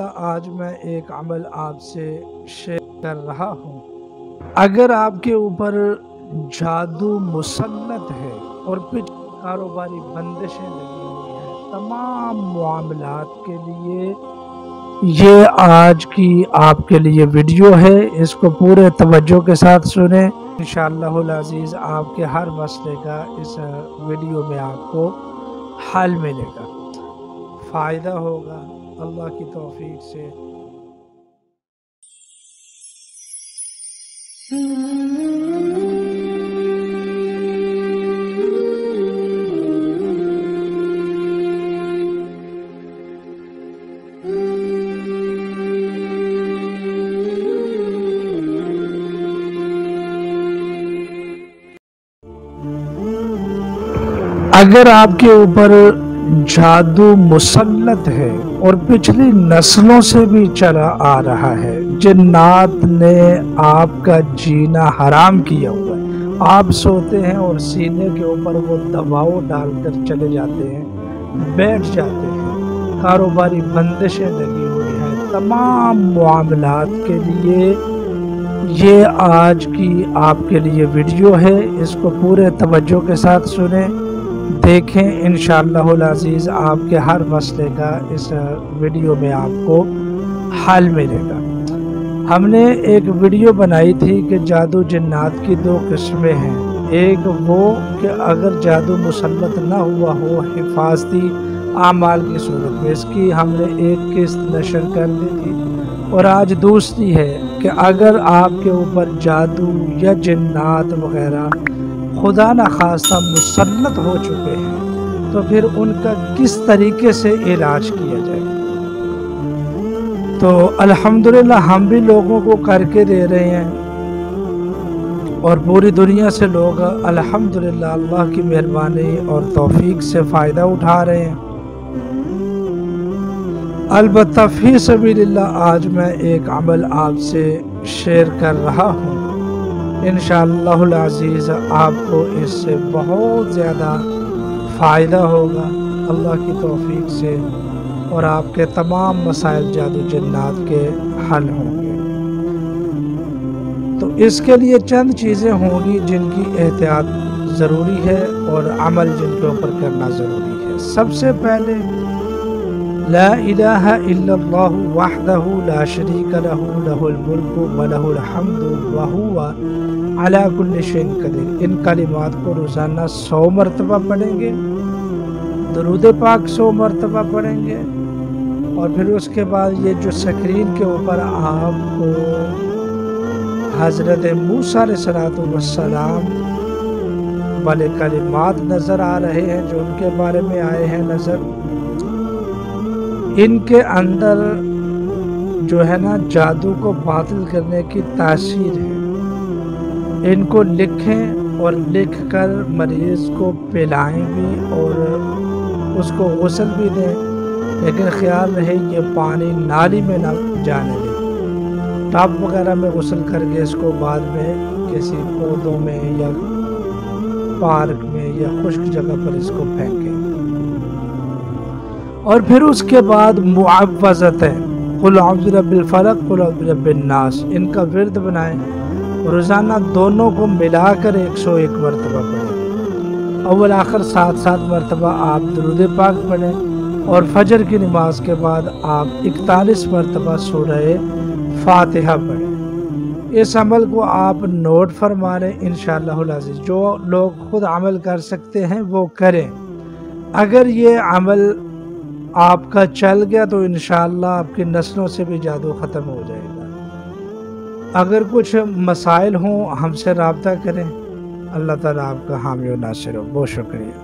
آج میں ایک عمل آپ سے شیئر کر رہا ہوں۔ اگر آپ کے اوپر جادو مسلط ہے اور پچھلی کاروباری بندشیں لگی ہوئی ہیں تمام معاملات کے لیے، یہ آج کی آپ کے لیے ویڈیو ہے، اس کو پورے توجہ کے ساتھ سنیں۔ انشاءاللہ العزیز آپ کے ہر مسئلے کا اس ویڈیو میں آپ کو حل ملے گا، فائدہ ہوگا اللہ کی توفیق سے۔ اگر آپ کے اوپر جادو مسلط ہے اور پچھلی نسلوں سے بھی چلا آ رہا ہے، جنات نے آپ کا جینا حرام کیا ہوا ہے، آپ سوتے ہیں اور سینے کے اوپر وہ دباؤ ڈال کر چلے جاتے ہیں، بیٹھ جاتے ہیں، کاروباری بندشیں لگی ہوئی ہیں تمام معاملات کے لیے، یہ آج کی آپ کے لیے ویڈیو ہے، اس کو پورے توجہ کے ساتھ سنیں، دیکھیں، انشاءاللہ العزیز آپ کے ہر مسئلے کا اس ویڈیو میں آپ کو حل ملے گا۔ ہم نے ایک ویڈیو بنائی تھی کہ جادو جنات کی دو قسمیں ہیں، ایک وہ کہ اگر جادو مسلط نہ ہوا ہو حفاظتی اعمال کی صورت میں، اس کی ہم نے ایک قسط نشر کر دی تھی، اور آج دوسری ہے کہ اگر آپ کے اوپر جادو یا جنات وغیرہ خدا نخواستہ مسلط ہو چکے ہیں تو پھر ان کا کس طریقے سے علاج کیا جائے۔ تو الحمدللہ ہم بھی لوگوں کو کر کے دے رہے ہیں اور پوری دنیا سے لوگ الحمدللہ اللہ کی مہربانی اور توفیق سے فائدہ اٹھا رہے ہیں۔ البتہ فی سبیل اللہ آج میں ایک عمل آپ سے شیئر کر رہا ہوں، انشاءاللہ العزیز آپ کو اس سے بہت زیادہ فائدہ ہوگا اللہ کی توفیق سے، اور آپ کے تمام مسائل جادو جنات کے حل ہوں گے۔ تو اس کے لیے چند چیزیں ہوں گی جن کی احتیاط ضروری ہے اور عمل جن کے اوپر کرنا ضروری ہے۔ سب سے پہلے لا الہ الا اللہ وحدہ لا شریک لہ لہ الملک ولہ الحمد وہو علی کل شیء قدیر، ان کلمات کو روزانہ 100 مرتبہ پڑھیں گے، درود پاک 100 مرتبہ پڑھیں گے، اور پھر اس کے بعد یہ جو سکرین کے اوپر آپ کو حضرت موسیٰ علیہ السلام والے کلمات نظر آ رہے ہیں جو ان کے بارے میں آئے ہیں نظر، ان کے اندر جو ہے نا جادو کو باطل کرنے کی تاثیر ہے، ان کو لکھیں اور لکھ کر مریض کو پلائیں بھی اور اس کو غسل بھی دیں، لیکن خیال رہے یہ پانی نالی میں نہ جانے دیں، ٹب وغیرہ میں غسل کر کے اس کو بعد میں کسی پودوں میں یا پارک میں یا خشک جگہ پر اس کو پھینکیں، اور پھر اس کے بعد معوذتیں قل اعوذ برب الفلق قل اعوذ برب الناس، ان کا ورد بنائیں، روزانہ دونوں کو ملا کر 101 مرتبہ پڑھیں، اول آخر 7 مرتبہ آپ درود پاک پڑھیں، اور فجر کی نماز کے بعد آپ 41 مرتبہ سورہ فاتحہ پڑھیں۔ اس عمل کو آپ نوٹ فرما لیں، انشاءاللہ العزیز جو لوگ خود عمل کر سکتے ہیں وہ کریں۔ اگر یہ عمل آپ کا چل گیا تو انشاءاللہ آپ کی نسلوں سے بھی جادو ختم ہو جائے گا۔ اگر کچھ مسائل ہوں ہم سے رابطہ کریں، اللہ تعالیٰ آپ کا حامی و ناصر ہو۔ بہت شکریہ۔